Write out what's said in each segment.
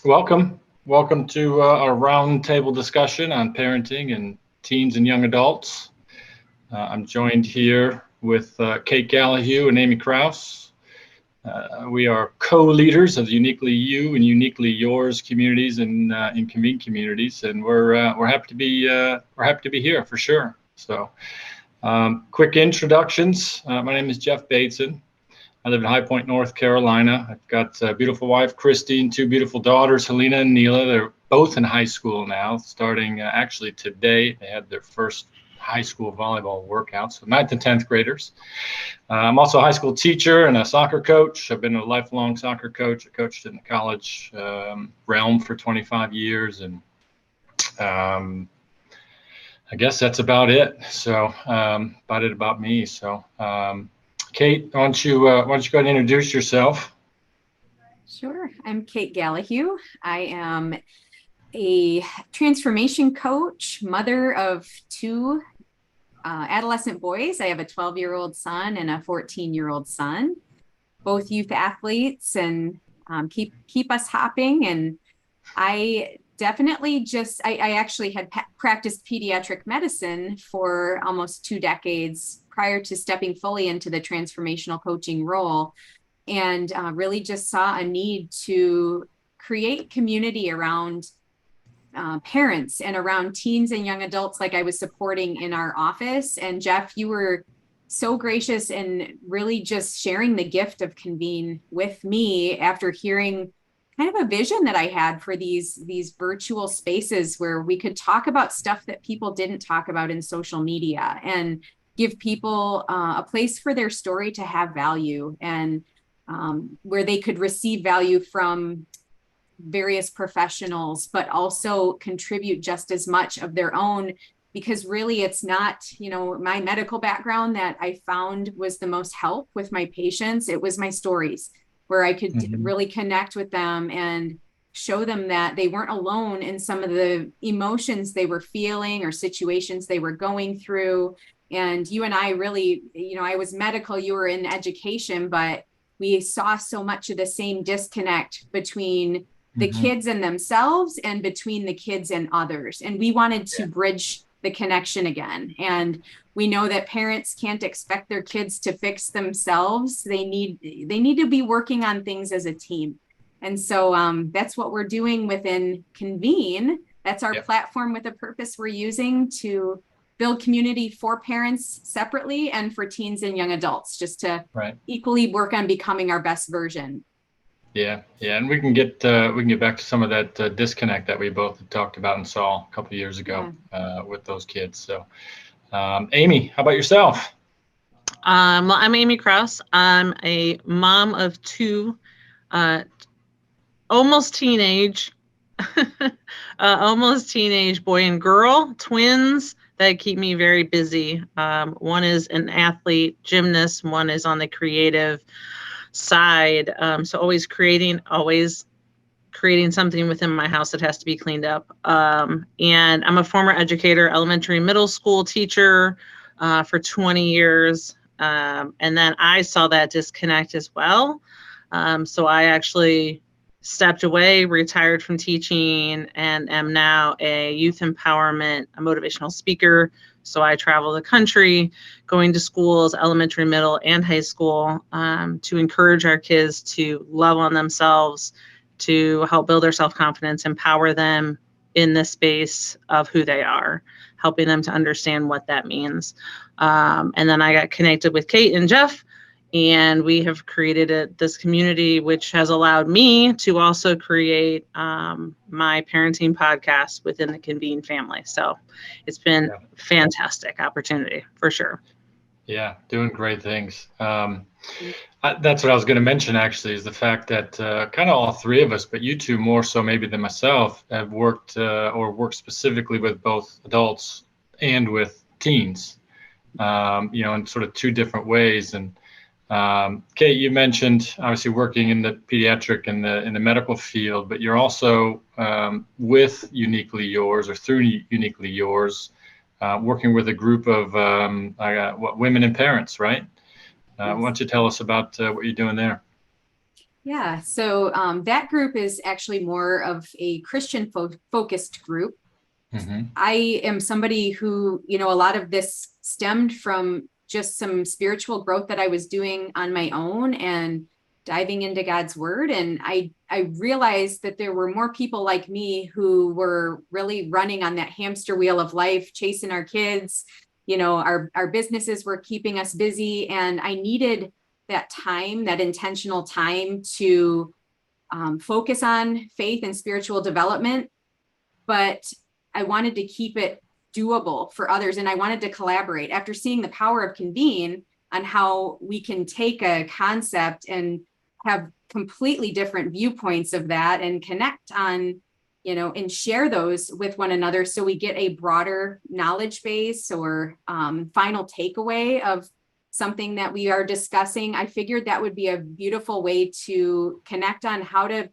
Welcome to our roundtable discussion on parenting and teens and young adults. I'm joined here with Kate Gallahue and Amy Kraus. We are co-leaders of the Uniquely You and Uniquely Yours communities in Convene communities, and we're happy to be here for sure. So, quick introductions. My name is Jeff Bateson. I live in High Point, North Carolina. I've got a beautiful wife, Christine, two beautiful daughters, Helena and Neela. They're both in high school now, starting actually today. They had their first high school volleyball workout, so 9th and 10th graders. I'm also a high school teacher and a soccer coach. I've been a lifelong soccer coach. I coached in the college realm for 25 years, and I guess that's about it. So about me. So. Kate, why don't you go ahead and introduce yourself? Sure. I'm Kate Gallahue. I am a transformation coach, mother of two adolescent boys. I have a 12-year-old son and a 14-year-old son, both youth athletes, and keep us hopping. And I definitely I actually had practiced pediatric medicine for almost 2 decades prior to stepping fully into the transformational coaching role, and really just saw a need to create community around parents and around teens and young adults like I was supporting in our office. And Jeff, you were so gracious in really just sharing the gift of Convene with me after hearing kind of a vision that I had for these virtual spaces where we could talk about stuff that people didn't talk about in social media, and give people a place for their story to have value, and where they could receive value from various professionals, but also contribute just as much of their own, because really it's not, my medical background that I found was the most help with my patients. It was my stories where I could really connect with them and show them that they weren't alone in some of the emotions they were feeling or situations they were going through. And you and I really, I was medical, you were in education, but we saw so much of the same disconnect between the kids and themselves and between the kids and others. And we wanted to bridge the connection again. And we know that parents can't expect their kids to fix themselves. They need to be working on things as a team. And so that's what we're doing within Convene. That's our platform with a purpose we're using to build community for parents separately and for teens and young adults, just to equally work on becoming our best version. Yeah, and we can get back to some of that disconnect that we both talked about and saw a couple of years ago with those kids. So, Amy, how about yourself? Well, I'm Amy Kraus. I'm a mom of two almost teenage boy and girl twins that keep me very busy. One is an athlete, gymnast. One is on the creative side. So always creating something within my house that has to be cleaned up. And I'm a former educator, elementary, middle school teacher for 20 years. And then I saw that disconnect as well. So I actually stepped away, retired from teaching, and am now a youth empowerment, a motivational speaker. So I travel the country, going to schools, elementary, middle, and high school, to encourage our kids to love on themselves, to help build their self-confidence, empower them in the space of who they are, helping them to understand what that means. And then I got connected with Kate and Jeff, and we have created this community, which has allowed me to also create my parenting podcast within the Convene family. So it's been a fantastic opportunity for sure. Yeah, doing great things. That's what I was going to mention, actually, is the fact that kind of all three of us, but you two more so maybe than myself, have worked specifically with both adults and with teens, in sort of two different ways. And Kate, you mentioned obviously working in the pediatric and in the medical field, but you're also with Uniquely Yours, or through Uniquely Yours, working with a group of women and parents, right? Why don't you tell us about what you're doing there? Yeah, so that group is actually more of a Christian focused group. Mm-hmm. I am somebody who, a lot of this stemmed from just some spiritual growth that I was doing on my own and diving into God's word. And I realized that there were more people like me who were really running on that hamster wheel of life, chasing our kids. Our businesses were keeping us busy, and I needed that time, that intentional time to focus on faith and spiritual development. But I wanted to keep it doable for others, and I wanted to collaborate. After seeing the power of Convene on how we can take a concept and have completely different viewpoints of that and connect on, and share those with one another so we get a broader knowledge base or final takeaway of something that we are discussing, I figured that would be a beautiful way to connect on how to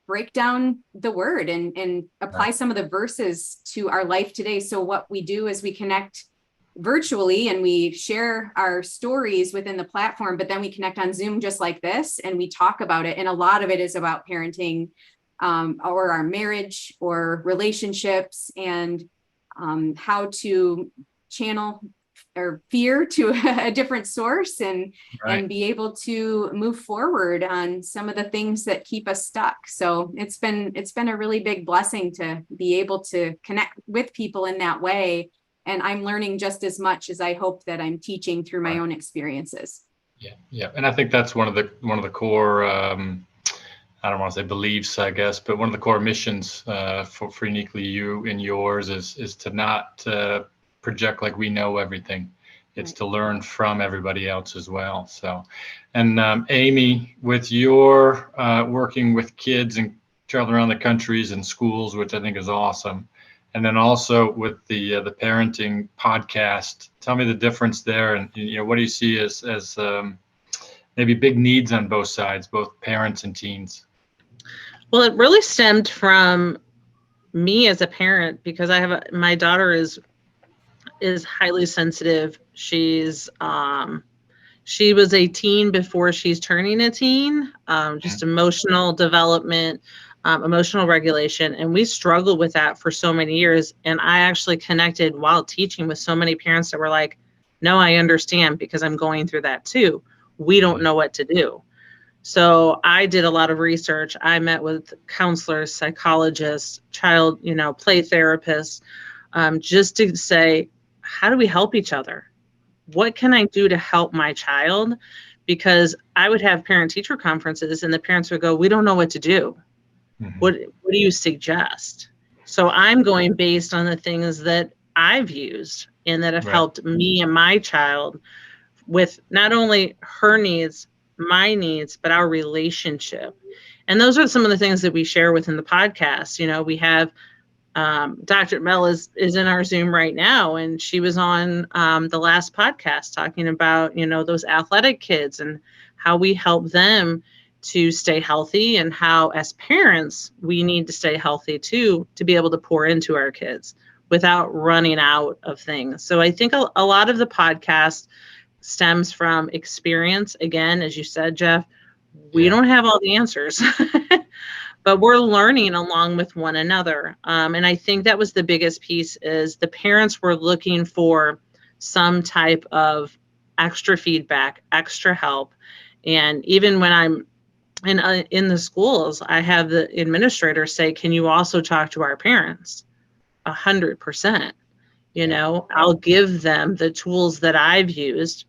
break down the word and apply some of the verses to our life today. So what we do is we connect virtually and we share our stories within the platform, but then we connect on Zoom just like this and we talk about it. And a lot of it is about parenting or our marriage or relationships and how to channel or fear to a different source and be able to move forward on some of the things that keep us stuck. So it's been a really big blessing to be able to connect with people in that way. And I'm learning just as much as I hope that I'm teaching through my own experiences. Yeah. And I think that's one of the core, I don't want to say beliefs, I guess, but one of the core missions for Uniquely You and yours is to not project like we know everything. It's to learn from everybody else as well. So, and Amy, with your working with kids and traveling around the countries and schools, which I think is awesome, and then also with the parenting podcast, tell me the difference there, and what do you see as maybe big needs on both sides, both parents and teens? Well, it really stemmed from me as a parent because my daughter is highly sensitive. She was a teen before she's turning a teen, just emotional development, emotional regulation. And we struggled with that for so many years. And I actually connected while teaching with so many parents that were like, no, I understand because I'm going through that too. We don't know what to do. So I did a lot of research. I met with counselors, psychologists, child, play therapists, just to say, how do we help each other? What can I do to help my child? Because I would have parent-teacher conferences and the parents would go, we don't know what to do. What do you suggest? So I'm going based on the things that I've used and that have helped me and my child with not only her needs, my needs, but our relationship. And those are some of the things that we share within the podcast. We have Dr. Mel is in our Zoom right now, and she was on the last podcast talking about, those athletic kids and how we help them to stay healthy and how as parents, we need to stay healthy too, to be able to pour into our kids without running out of things. So I think a lot of the podcast stems from experience. Again, as you said, Jeff, we don't have all the answers, but we're learning along with one another. And I think that was the biggest piece is the parents were looking for some type of extra feedback, extra help. And even when I'm in the schools, I have the administrator say, can you also talk to our parents? 100%. I'll give them the tools that I've used,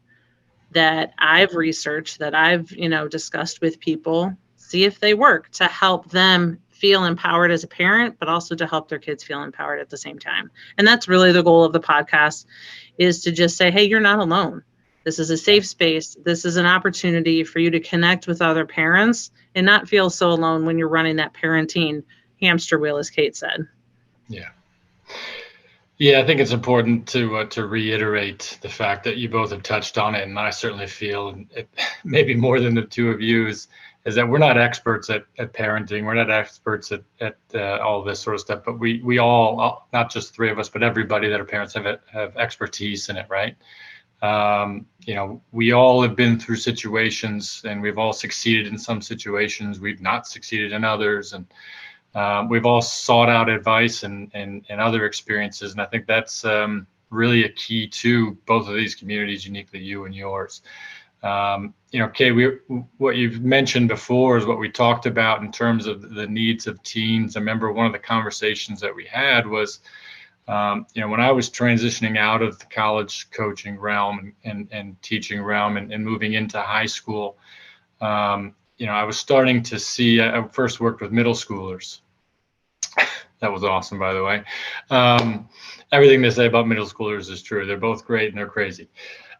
that I've researched, that I've, discussed with people, see if they work to help them feel empowered as a parent, but also to help their kids feel empowered at the same time. And that's really the goal of the podcast, is to just say, hey, you're not alone. This is a safe space. This is an opportunity for you to connect with other parents and not feel so alone when you're running that parenting hamster wheel, as Kate said. Yeah, I think it's important to reiterate the fact that you both have touched on it, and I certainly feel, maybe more than the two of you, is that we're not experts at parenting. We're not experts at all this sort of stuff, but we all, not just three of us, but everybody that are parents have expertise in it, right? We all have been through situations, and we've all succeeded in some situations. We've not succeeded in others, and we've all sought out advice and other experiences. And I think that's really a key to both of these communities, uniquely you and yours. Kay, what you've mentioned before is what we talked about in terms of the needs of teens. I remember one of the conversations that we had was, when I was transitioning out of the college coaching realm and teaching realm and moving into high school, I was starting to see, I first worked with middle schoolers. That was awesome, by the way. Everything they say about middle schoolers is true. They're both great and they're crazy.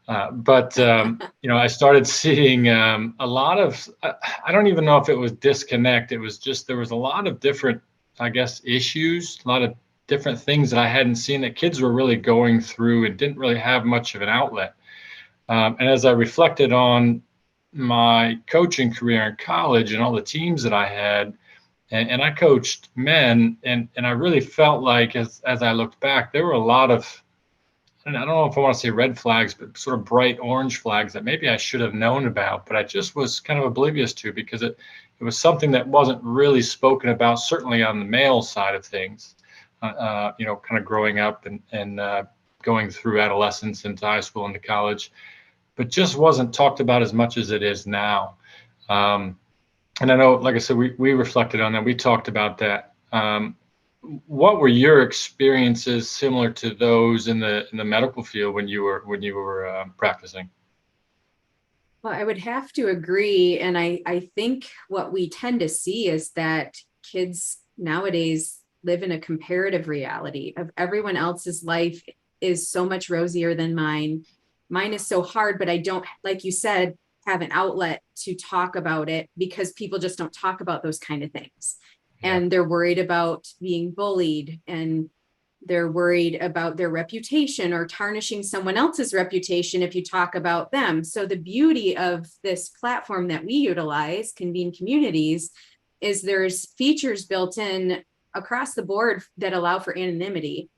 I started seeing a lot of, I don't even know if it was disconnect. It was just, there was a lot of different, I guess, issues, a lot of different things that I hadn't seen that kids were really going through and didn't really have much of an outlet. And as I reflected on my coaching career in college and all the teams that I had, and I coached men, and I really felt like as I looked back, there were a lot of, and I don't know if I want to say red flags, but sort of bright orange flags that maybe I should have known about, but I just was kind of oblivious to, because it was something that wasn't really spoken about, certainly on the male side of things, kind of growing up and going through adolescence into high school into college, but just wasn't talked about as much as it is now. And I know, like I said, we reflected on that. We talked about that. What were your experiences similar to those in the medical field when you were practicing? Well, I would have to agree. And I think what we tend to see is that kids nowadays live in a comparative reality of everyone else's life is so much rosier than mine. Mine is so hard, but I don't, like you said, have an outlet to talk about it because people just don't talk about those kind of things. Yeah. And they're worried about being bullied, and they're worried about their reputation or tarnishing someone else's reputation if you talk about them. So the beauty of this platform that we utilize, Convene Communities, is there's features built in across the board that allow for anonymity.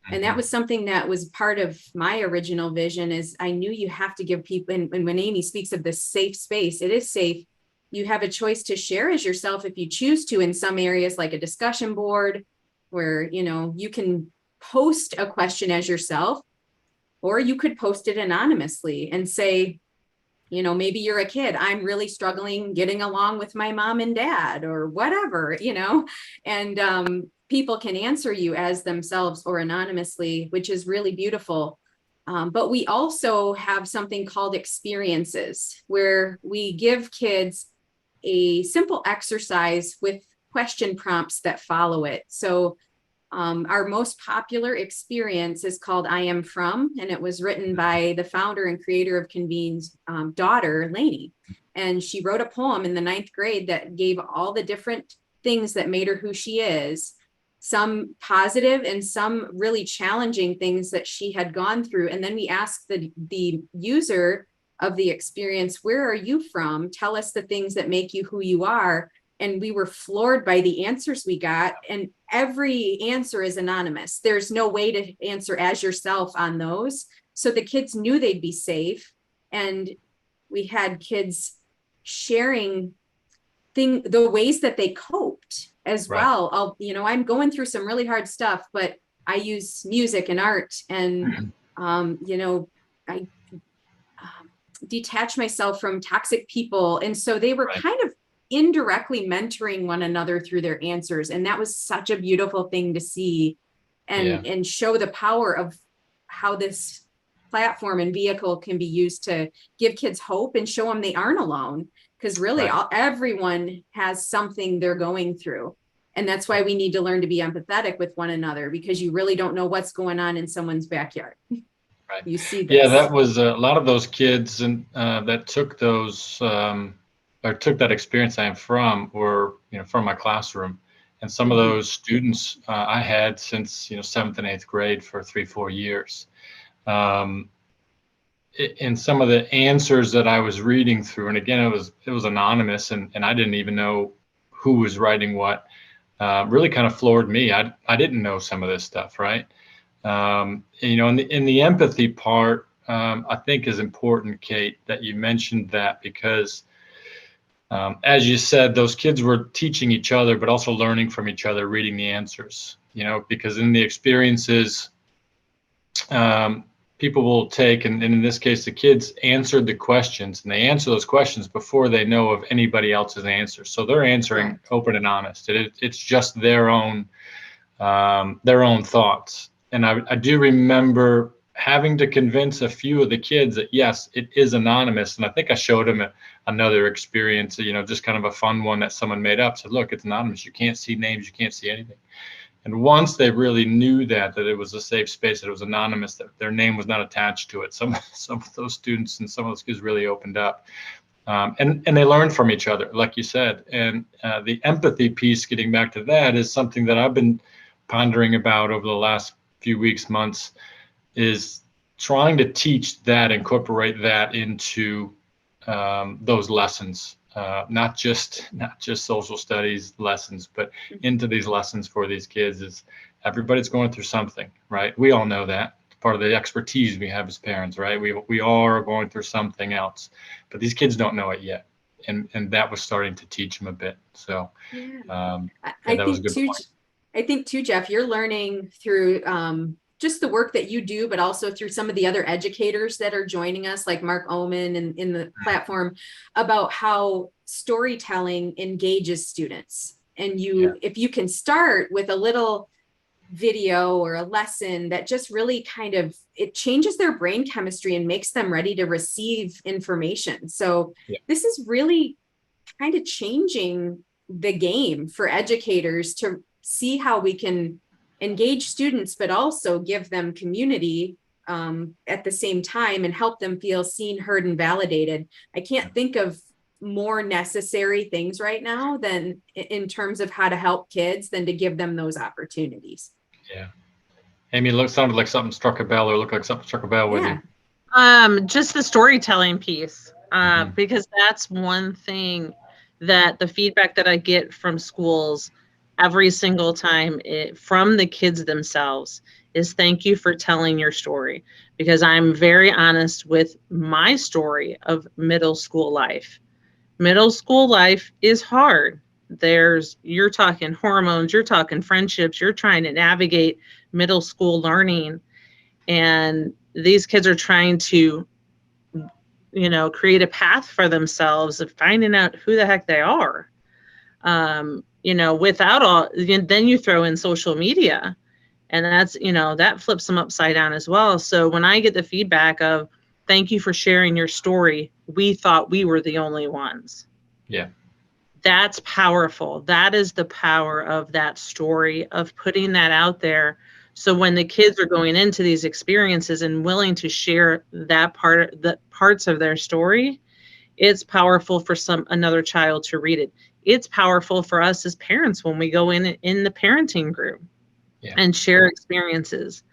And that was something that was part of my original vision. Is I knew you have to give people, and when Amy speaks of this safe space, it is safe. You have a choice to share as yourself if you choose to, in some areas like a discussion board where, you can post a question as yourself, or you could post it anonymously and say, maybe you're a kid, I'm really struggling getting along with my mom and dad or whatever, and people can answer you as themselves or anonymously, which is really beautiful. But we also have something called experiences, where we give kids a simple exercise with question prompts that follow it. So our most popular experience is called I Am From, and it was written by the founder and creator of Convene's daughter, Lainey. And she wrote a poem in the 9th grade that gave all the different things that made her who she is, some positive and some really challenging things that she had gone through. And then we asked the user of the experience, where are you from? Tell us the things that make you who you are. And we were floored by the answers we got. And every answer is anonymous. There's no way to answer as yourself on those. So the kids knew they'd be safe. And we had kids sharing the ways that they coped as well. I'm going through some really hard stuff, but I use music and art, and I detach myself from toxic people. And so they were kind of indirectly mentoring one another through their answers. And that was such a beautiful thing to see and show the power of how this platform and vehicle can be used to give kids hope and show them they aren't alone. Because really, everyone has something they're going through. And that's why we need to learn to be empathetic with one another, because you really don't know what's going on in someone's backyard. Right. You see this. Yeah, that was a lot of those kids and that took those or took that experience I am from, or from my classroom. And some of those students I had since 7th and 8th grade for 3-4 years. In some of the answers that I was reading through, and again, it was anonymous, and I didn't even know who was writing what, really kind of floored me. I didn't know some of this stuff, right? In the empathy part, I think is important, Kate, that you mentioned that, because as you said, those kids were teaching each other, but also learning from each other, reading the answers, because in the experiences, people will take, and in this case, the kids answered the questions, and they answer those questions before they know of anybody else's answers. So they're answering open and honest. It's just their own thoughts. And I do remember having to convince a few of the kids that yes, it is anonymous. And I think I showed them another experience, just kind of a fun one that someone made up. Said, look, it's anonymous. You can't see names. You can't see anything. And once they really knew that it was a safe space, that it was anonymous, that their name was not attached to it, some of those students and some of those kids really opened up. And they learned from each other, like you said. And the empathy piece, getting back to that, is something that I've been pondering about over the last few weeks, months, is trying to teach that, incorporate that into those lessons, not just social studies lessons, but into these lessons for these kids. Is everybody's going through something, right? We all know that. It's part of the expertise we have as parents, right? We all are going through something else, but these kids don't know it yet. And that was starting to teach them a bit. So that was a good point. I think too, Jeff, you're learning through just the work that you do, but also through some of the other educators that are joining us, like Mark Oman and in the platform, about how storytelling engages students. And if you can start with a little video or a lesson that just really it changes their brain chemistry and makes them ready to receive information. So this is really kind of changing the game for educators to see how we can engage students, but also give them community at the same time and help them feel seen, heard, and validated. I can't think of more necessary things right now than in terms of how to help kids than to give them those opportunities. Yeah. Amy, it sounded like something struck a bell, or looked like something struck a bell with you. Just the storytelling piece, because that's one thing that the feedback that I get from schools every single time from the kids themselves is thank you for telling your story, because I'm very honest with my story of middle school life. Middle school life is hard. You're talking hormones, you're talking friendships, you're trying to navigate middle school learning. And these kids are trying to, create a path for themselves of finding out who the heck they are. Without all, then you throw in social media, and that's, that flips them upside down as well. So when I get the feedback of, thank you for sharing your story, we thought we were the only ones. Yeah. That's powerful. That is the power of that story, of putting that out there. So when the kids are going into these experiences and willing to share the parts of their story, it's powerful for another child to read it. It's powerful for us as parents when we go in the parenting group and share experiences.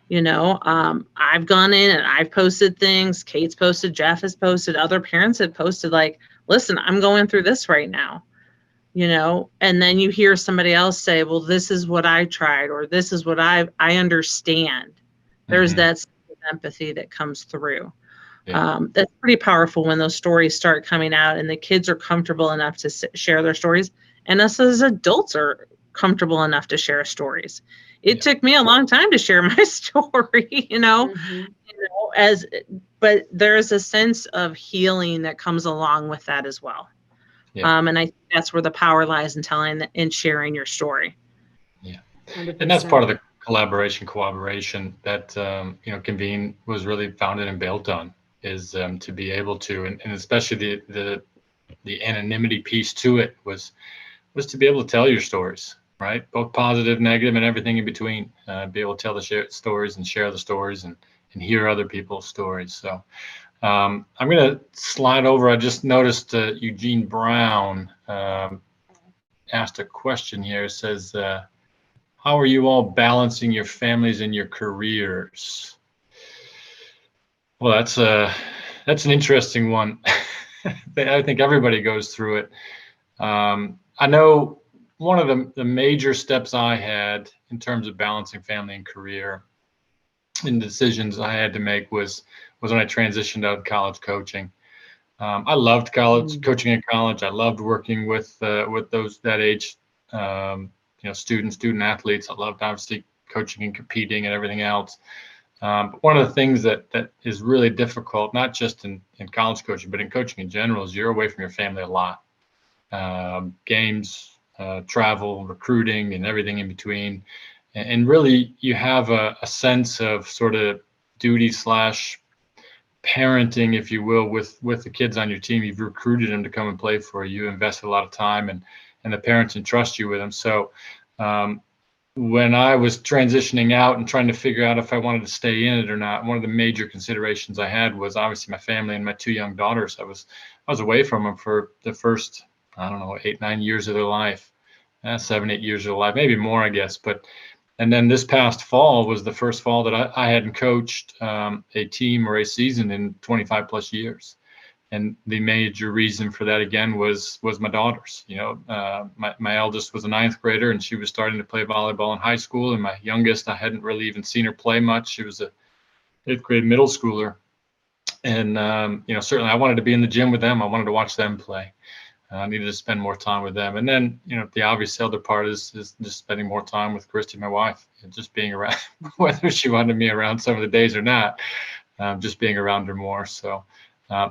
I've gone in and I've posted things. Kate's posted, Jeff has posted, other parents have posted, like, listen, I'm going through this right now, and then you hear somebody else say, well, this is what I tried, or this is what I understand. There's that empathy that comes through. That's pretty powerful when those stories start coming out and the kids are comfortable enough to share their stories, and us as adults are comfortable enough to share stories. It took me a long time to share my story, but there's a sense of healing that comes along with that as well. And I think that's where the power lies in telling and sharing your story. Yeah. 100%. And that's part of the cooperation that Convene was really founded and built on, is to be able to, and especially the anonymity piece to it was to be able to tell your stories, right? Both positive, negative, and everything in between. Be able to tell the stories and share the stories and hear other people's stories. So I'm going to slide over. I just noticed Eugene Brown asked a question here. It says, how are you all balancing your families and your careers? Well, that's an interesting one. I think everybody goes through it. I know one of the major steps I had in terms of balancing family and career and decisions I had to make was was when I transitioned out of college coaching. I loved college coaching in college. I loved working with those that age, student athletes. I loved obviously coaching and competing and everything else. But one of the things that is really difficult, not just in college coaching, but in coaching in general, is you're away from your family a lot. Games, travel, recruiting, and everything in between. And really, you have a sense of sort of duty / parenting, if you will, with the kids on your team. You've recruited them to come and play for you. You invested a lot of time, and the parents entrust you with them. So when I was transitioning out and trying to figure out if I wanted to stay in it or not, one of the major considerations I had was obviously my family and my 2 young daughters. I was away from them for the first, 8-9 years of their life, 7-8 years of their life, maybe more, I guess. And then this past fall was the first fall that I hadn't coached a team or a season in 25 plus years. And the major reason for that, again, was my daughters. My eldest was a 9th grader, and she was starting to play volleyball in high school. And my youngest, I hadn't really even seen her play much. She was a 8th grade middle schooler. And, certainly I wanted to be in the gym with them. I wanted to watch them play. I needed to spend more time with them. And then, the obvious other part is just spending more time with Christy, my wife, and just being around, whether she wanted me around some of the days or not, just being around her more. So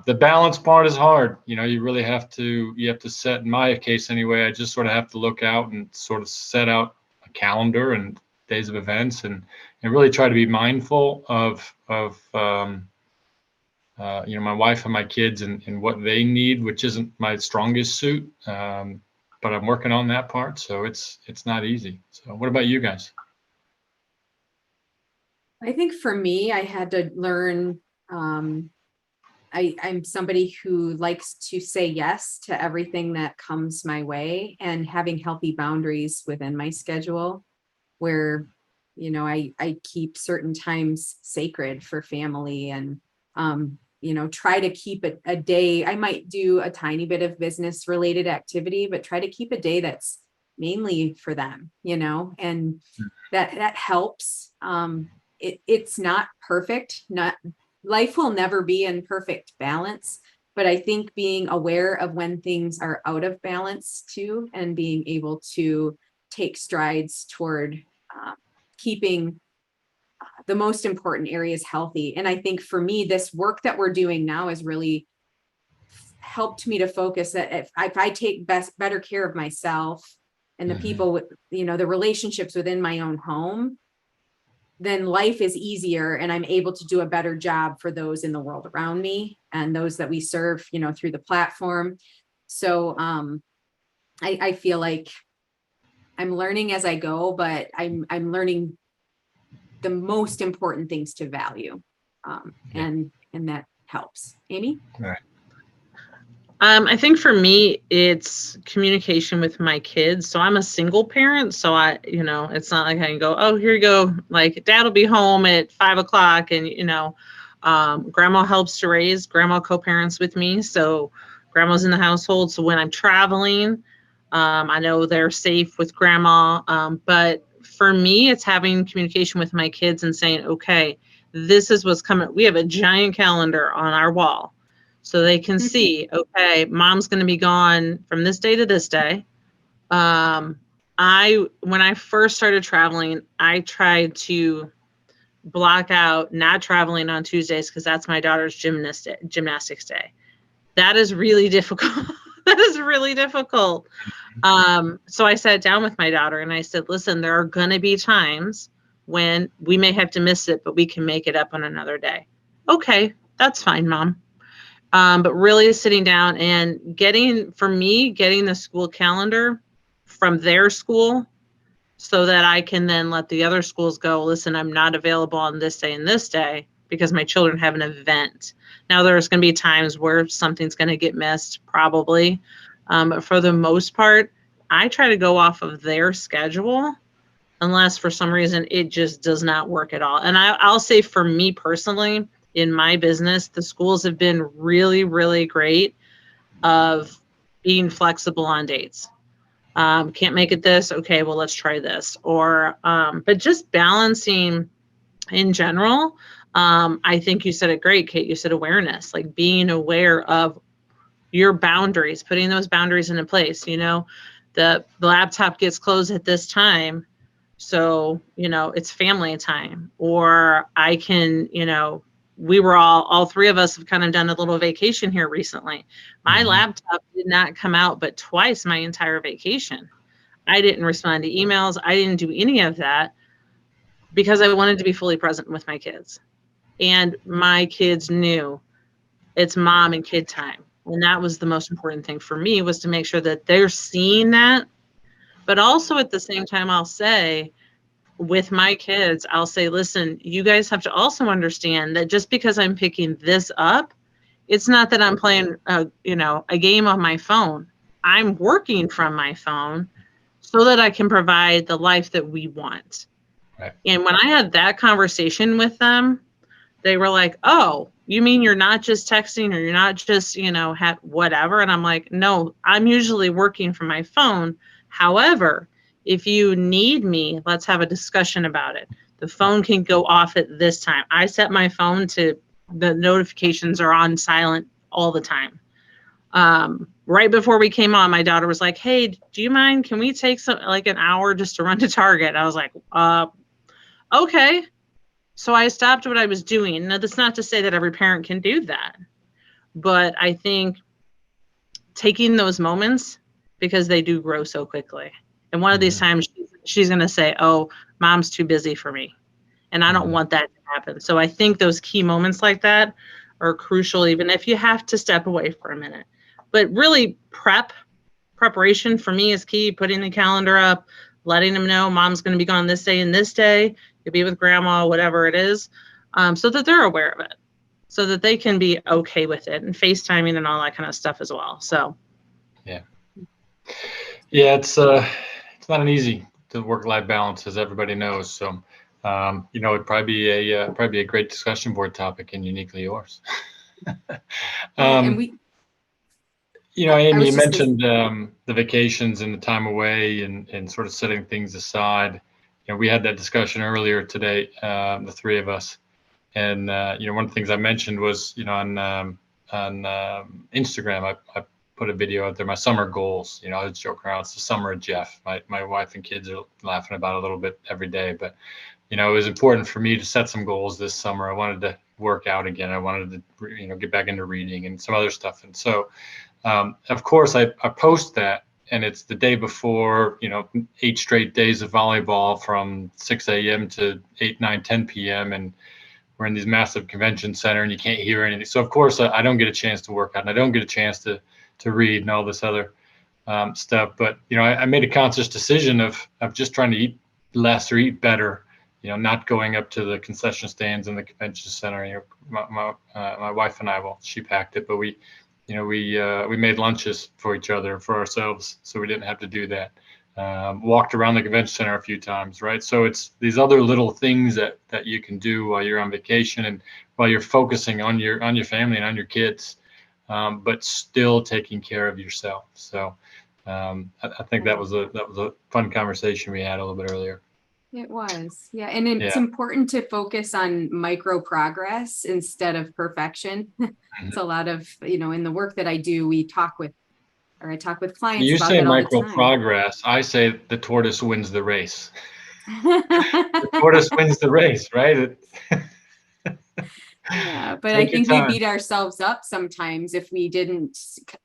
the balance part is hard. You really have to set, in my case anyway, I just sort of have to look out and sort of set out a calendar and days of events and really try to be mindful of my wife and my kids and what they need, which isn't my strongest suit, but I'm working on that part. So it's not easy. So what about you guys? I think for me, I had to learn, I'm somebody who likes to say yes to everything that comes my way, and having healthy boundaries within my schedule where, I keep certain times sacred for family, and, try to keep a day. I might do a tiny bit of business related activity, but try to keep a day that's mainly for them, and that helps. It's not perfect. Life will never be in perfect balance, but I think being aware of when things are out of balance too, and being able to take strides toward keeping the most important areas healthy. And I think for me, this work that we're doing now has really helped me to focus that if I take better care of myself and the people with, the relationships within my own home, then life is easier, and I'm able to do a better job for those in the world around me and those that we serve, through the platform. So I feel like I'm learning as I go, but I'm learning the most important things to value. And that helps. Amy? All right. I think for me, it's communication with my kids. So I'm a single parent. So it's not like I can go, oh, here you go. Like dad will be home at 5 o'clock, and, grandma helps to raise. Grandma co-parents with me. So grandma's in the household. So when I'm traveling, I know they're safe with grandma. But for me, it's having communication with my kids and saying, okay, this is what's coming. We have a giant calendar on our wall, so they can see, okay, mom's going to be gone from this day to this day. When I first started traveling, I tried to block out not traveling on Tuesdays because that's my daughter's gymnastics day. That is really difficult. That is really difficult. So I sat down with my daughter and I said, listen, there are going to be times when we may have to miss it, but we can make it up on another day. Okay, that's fine, Mom. But really sitting down and getting the school calendar from their school so that I can then let the other schools go, listen, I'm not available on this day and this day because my children have an event. Now, there's going to be times where something's going to get missed, probably. But for the most part, I try to go off of their schedule unless for some reason it just does not work at all. And I'll say for me personally, in my business, the schools have been really, really great of being flexible on dates. Can't make it this. Okay, well, let's try this. Or, but just balancing in general, I think you said it great, Kate. You said awareness, like being aware of your boundaries, putting those boundaries into place. The laptop gets closed at this time, so it's family time. Or I can, we were all three of us have kind of done a little vacation here recently. My laptop did not come out but twice my entire vacation. I didn't respond to emails. I didn't do any of that because I wanted to be fully present with my kids. And my kids knew it's mom and kid time. And that was the most important thing for me, was to make sure that they're seeing that. But also at the same time, I'll say, with my kids, I'll say, listen, you guys have to also understand that just because I'm picking this up, it's not that I'm playing a game on my phone. I'm working from my phone so that I can provide the life that we want. Right. And when I had that conversation with them, they were like, oh, you mean you're not just texting, or you're not just, whatever? And I'm like, no, I'm usually working from my phone. However, if you need me, let's have a discussion about it. The phone can go off at this time. I set my phone to, the notifications are on silent all the time. Right before we came on, my daughter was like, hey, do you mind? Can we take an hour just to run to Target? I was like, okay. So I stopped what I was doing. Now, that's not to say that every parent can do that, but I think taking those moments, because they do grow so quickly. And one of these times she's going to say, oh, mom's too busy for me. And I don't want that to happen. So I think those key moments like that are crucial, even if you have to step away for a minute. But really, preparation for me is key. Putting the calendar up, letting them know mom's going to be gone this day and this day. You'll be with grandma, whatever it is, so that they're aware of it, so that they can be okay with it, and FaceTiming and all that kind of stuff as well. So, yeah, it's not an easy to work-life balance, as everybody knows. So, it'd probably be a great discussion board topic, and uniquely yours. And we. Amy, you mentioned the vacations and the time away, and sort of setting things aside. We had that discussion earlier today, the three of us, and one of the things I mentioned was, on Instagram, I put a video out there, my summer goals. I was joking around, it's the summer of Jeff. My wife and kids are laughing about it a little bit every day, but it was important for me to set some goals this summer. I wanted to work out again. I wanted to get back into reading and some other stuff, and so. Of course, I post that, and it's the day before, 8 straight days of volleyball from 6 a.m. to 8, 9, 10 p.m. And we're in these massive convention center, and you can't hear anything. So, of course, I don't get a chance to work out, and I don't get a chance to read and all this other stuff. But, I made a conscious decision of just trying to eat less or eat better, not going up to the concession stands in the convention center. My wife and I, she packed it, but we made lunches for each other, for ourselves, so we didn't have to do that. Walked around the convention center a few times, right? So it's these other little things that you can do while you're on vacation and while you're focusing on your family and on your kids, but still taking care of yourself. So I think that was a fun conversation we had a little bit earlier. It was, yeah. And it's important to focus on micro progress instead of perfection. It's a lot of, in the work that I do, I talk with clients you about say that all micro the time. Progress. I say the tortoise wins the race. The tortoise wins the race, right? Yeah, but I think we beat ourselves up sometimes if we didn't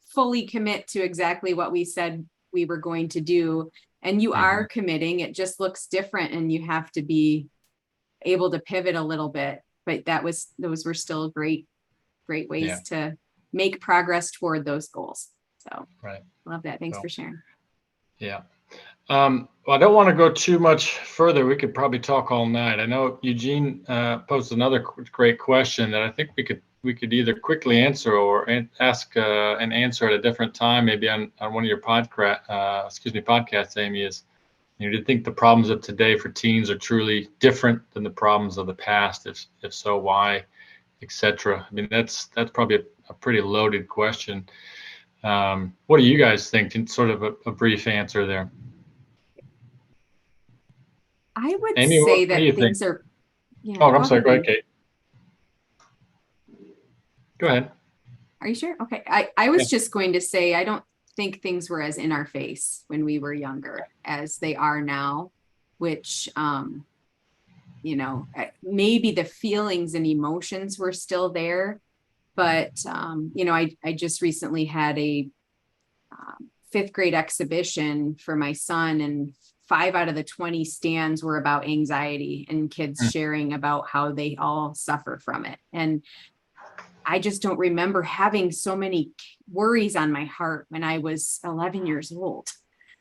fully commit to exactly what we said we were going to do. And you are committing, it just looks different, and you have to be able to pivot a little bit. But those were still great ways to make progress toward those goals. So love that. Thanks for sharing. Yeah. Well, I don't want to go too much further. We could probably talk all night. I know Eugene posed another great question that I think we could either quickly answer or ask and answer at a different time, maybe on one of your podcasts, Amy. Is, do you think the problems of today for teens are truly different than the problems of the past? If so, why, etc. I mean, that's probably a pretty loaded question. What do you guys think? In sort of a brief answer there. I would Amy, say what that do you things think? are. Yeah, I'm sorry. Go ahead, Kate. Go ahead. Are you sure? Okay. I was just going to say, I don't think things were as in our face when we were younger as they are now, which, maybe the feelings and emotions were still there. But, I just recently had a fifth grade exhibition for my son, and 5 out of the 20 stands were about anxiety and kids sharing about how they all suffer from it. And I just don't remember having so many worries on my heart when I was 11 years old.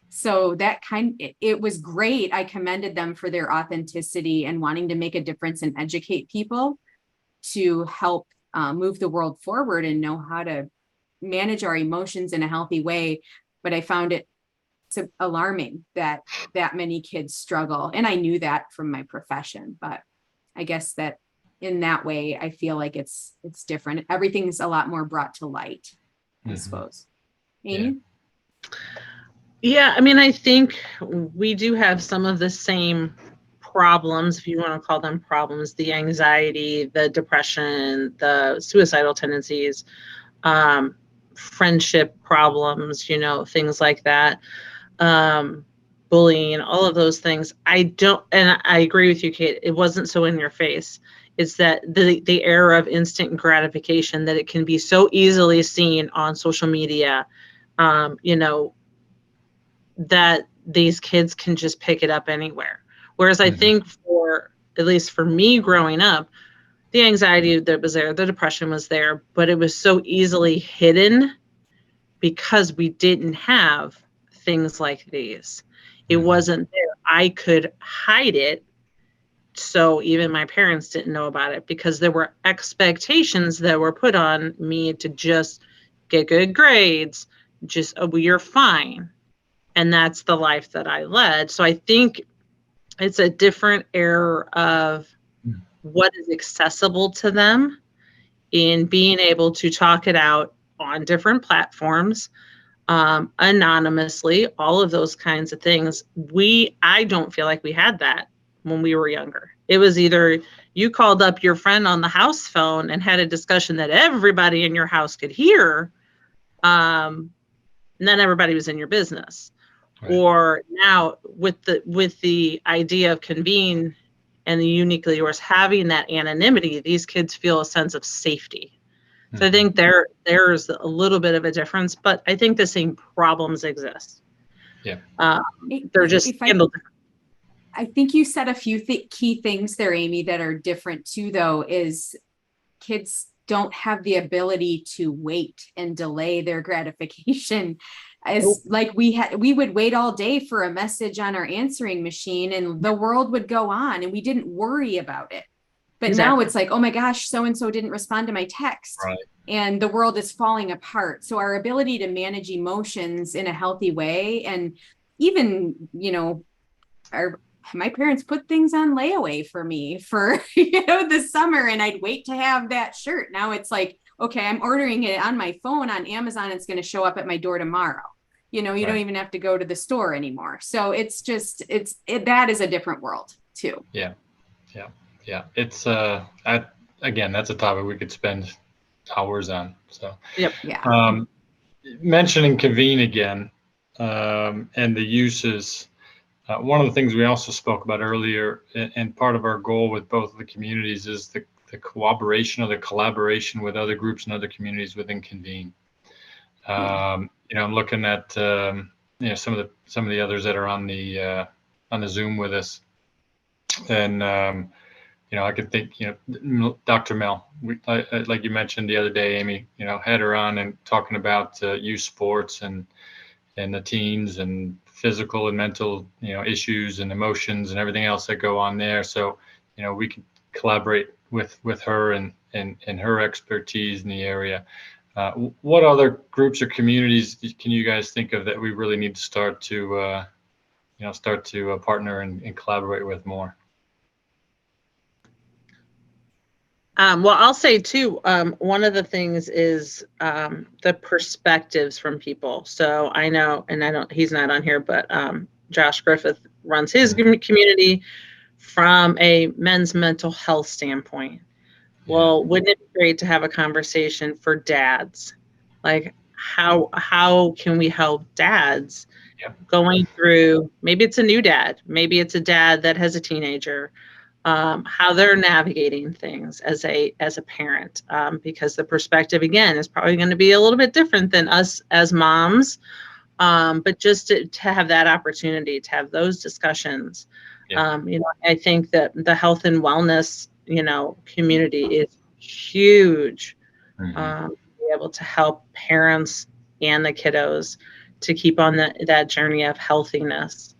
So it was great. I commended them for their authenticity and wanting to make a difference and educate people to help move the world forward and know how to manage our emotions in a healthy way. But I found it's alarming that many kids struggle. And I knew that from my profession, but I guess that in that way, I feel like it's different. Everything's a lot more brought to light, I suppose. Amy? Yeah, I mean, I think we do have some of the same problems, if you want to call them problems, the anxiety, the depression, the suicidal tendencies, friendship problems, things like that, bullying, all of those things. And I agree with you, Kate, it wasn't so in your face. It's that the era of instant gratification, that it can be so easily seen on social media, that these kids can just pick it up anywhere. Whereas I think at least for me growing up, the anxiety that was there, the depression was there, but it was so easily hidden because we didn't have things like these. It wasn't there. I could hide it. So even my parents didn't know about it because there were expectations that were put on me to just get good grades, just, oh, well, you're fine. And that's the life that I led. So I think it's a different era of what is accessible to them in being able to talk it out on different platforms, anonymously, all of those kinds of things. I don't feel like we had that when we were younger. It was either you called up your friend on the house phone and had a discussion that everybody in your house could hear, and then everybody was in your business. Right. Or now with the idea of Convene and the Uniquely Yours having that anonymity, these kids feel a sense of safety. So I think there's a little bit of a difference, but I think the same problems exist. Yeah. They're just handled differently. I think you said a few key things there, Amy, that are different too, though, is kids don't have the ability to wait and delay their gratification. Like we would wait all day for a message on our answering machine and the world would go on and we didn't worry about it. But now it's like, oh my gosh, so-and-so didn't respond to my text. Right. And the world is falling apart. So our ability to manage emotions in a healthy way, and even, my parents put things on layaway for me for, the summer, and I'd wait to have that shirt. Now it's like, okay, I'm ordering it on my phone on Amazon. It's going to show up at my door tomorrow. You don't even have to go to the store anymore. So it's just, that is a different world too. Yeah. It's, again, that's a topic we could spend hours on. So, mentioning Convene again, and the uses, one of the things we also spoke about earlier, and part of our goal with both of the communities, is the cooperation or the collaboration with other groups and other communities within Convene. I'm looking at some of the others that are on the Zoom with us, and I could think, Dr. Mel, like you mentioned the other day, Amy, had her on and talking about youth sports and the teens and physical and mental, issues and emotions and everything else that go on there. So, we can collaborate with her and her expertise in the area. What other groups or communities can you guys think of that we really need to start to partner and collaborate with more? Well, I'll say too, one of the things is the perspectives from people. So I know, and he's not on here, but Josh Griffith runs his community from a men's mental health standpoint. Well, wouldn't it be great to have a conversation for dads? Like how can we help dads going through, maybe it's a new dad, maybe it's a dad that has a teenager, how they're navigating things as a parent, because the perspective again is probably going to be a little bit different than us as moms, but just to have that opportunity to have those discussions. I think that the health and wellness community is huge. Be able to help parents and the kiddos to keep on that journey of healthiness.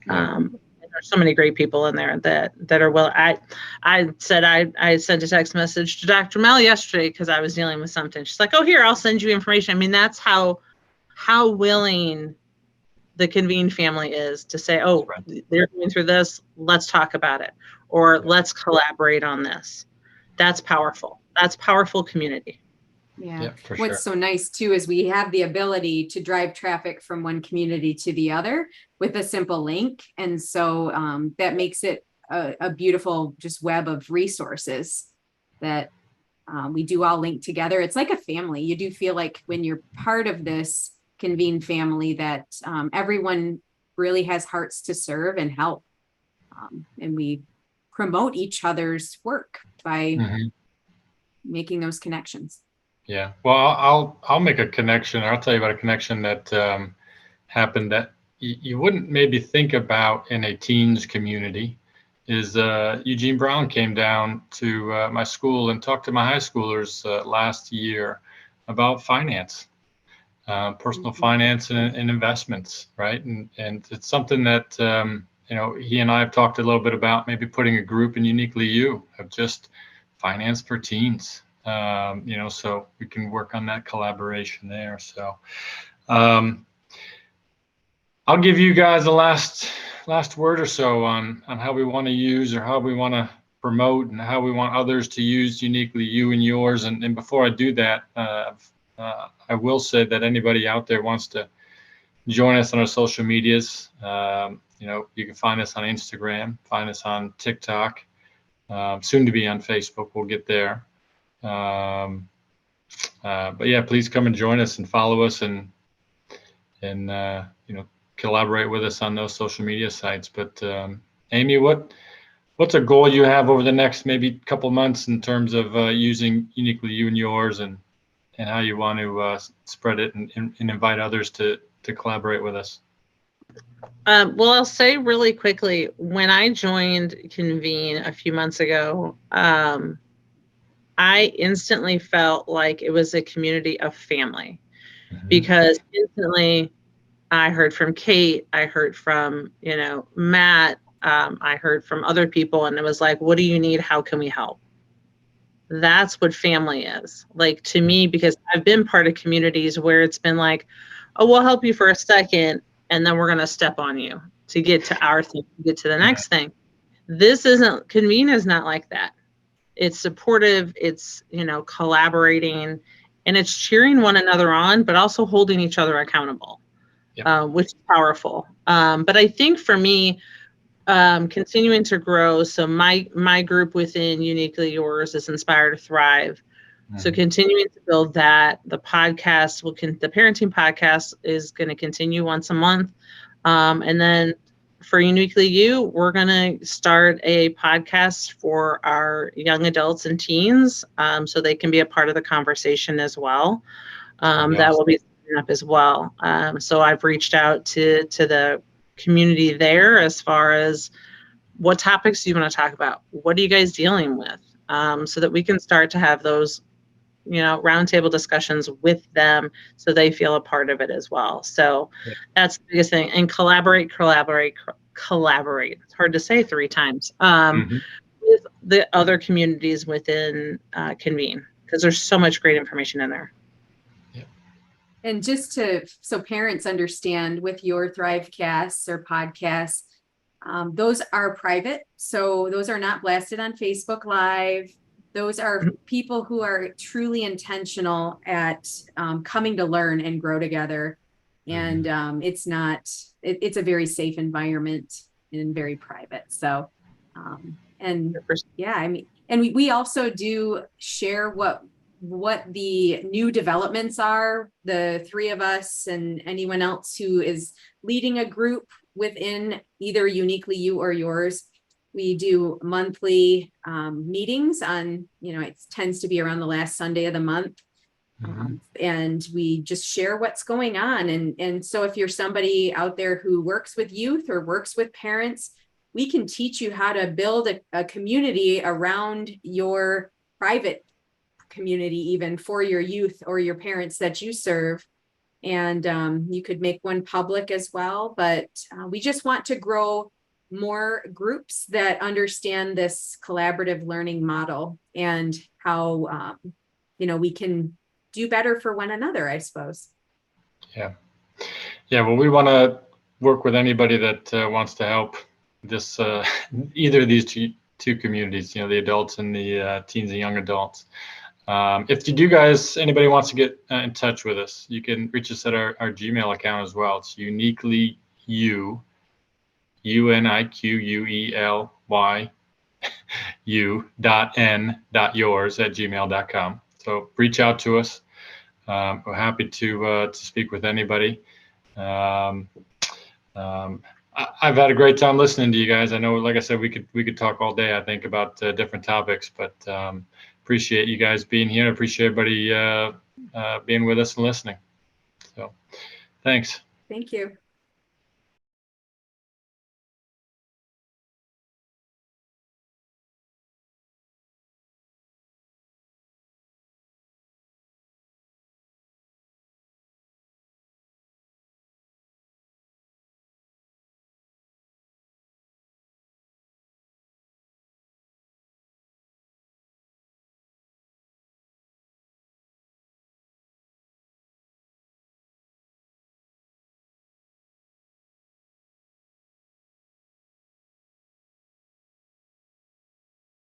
And there's so many great people in there that are well. I said I sent a text message to Dr. Mel yesterday because I was dealing with something. She's like, "Oh, here, I'll send you information." I mean, that's how willing the Convene family is to say, "Oh, they're going through this. Let's talk about it, or let's collaborate on this." That's powerful. That's powerful community. Yeah. What's so nice too is we have the ability to drive traffic from one community to the other with a simple link. And so that makes it a beautiful just web of resources that we do all link together. It's like a family. You do feel like when you're part of this Convene family that everyone really has hearts to serve and help. And we promote each other's work by making those connections. Yeah. Well, I'll make a connection. I'll tell you about a connection that happened that you wouldn't maybe think about in a teens community. Is Eugene Brown came down to my school and talked to my high schoolers last year about finance, personal finance and investments, right? And it's something that he and I have talked a little bit about maybe putting a group in Uniquely You of just finance for teens. So we can work on that collaboration there. So I'll give you guys the last word or so on how we want to use or how we want to promote and how we want others to use Uniquely You and yours. And before I do that, I will say that anybody out there wants to join us on our social medias. You can find us on Instagram, find us on TikTok, soon to be on Facebook. We'll get there. But yeah, please come and join us and follow us and collaborate with us on those social media sites. But Amy, what's a goal you have over the next maybe couple months in terms of using Uniquely You and yours and how you want to spread it and invite others to collaborate with us? Well, I'll say really quickly, when I joined Convene a few months ago, I instantly felt like it was a community of family because instantly I heard from Kate, I heard from, Matt, I heard from other people, and it was like, what do you need? How can we help? That's what family is like to me, because I've been part of communities where it's been like, oh, we'll help you for a second, and then we're going to step on you to get to our thing, to get to the next thing. Convene is not like that. It's supportive, it's, collaborating, and it's cheering one another on, but also holding each other accountable, which is powerful. But I think for me, continuing to grow. So my group within Uniquely Yours is Inspire to Thrive. So continuing to build that. The podcast the parenting podcast is going to continue once a month. And then for Uniquely You, we're going to start a podcast for our young adults and teens, so they can be a part of the conversation as well. That will be setting up as well. So I've reached out to the community there as far as what topics do you want to talk about? What are you guys dealing with? So that we can start to have those, roundtable discussions with them so they feel a part of it as well. So that's the biggest thing. And collaborate. It's hard to say 3 times with the other communities within Convene, because there's so much great information in there. And just so parents understand, with your Thrivecasts or podcasts, those are private. So those are not blasted on Facebook Live. Those are people who are truly intentional at coming to learn and grow together. And it's a very safe environment and very private. So And yeah, I mean, and we also do share what the new developments are, the three of us and anyone else who is leading a group within either Uniquely You or Yours. We do monthly meetings on, it tends to be around the last Sunday of the month. And we just share what's going on. And so if you're somebody out there who works with youth or works with parents, we can teach you how to build a community around your private community, even for your youth or your parents that you serve. And you could make one public as well. But we just want to grow more groups that understand this collaborative learning model and how, we can do better for one another, I suppose. Yeah. Well, we want to work with anybody that wants to help this either of these two communities, the adults and the teens and young adults. If you do guys, anybody wants to get in touch with us, you can reach us at our Gmail account as well. It's uniquely you, UNIQUELY u.n.yours@gmail.com. So reach out to us. We're happy to speak with anybody. I've had a great time listening to you guys. I know, like I said, we could talk all day, I think, about different topics, but appreciate you guys being here. Appreciate everybody being with us and listening. So thanks. Thank you.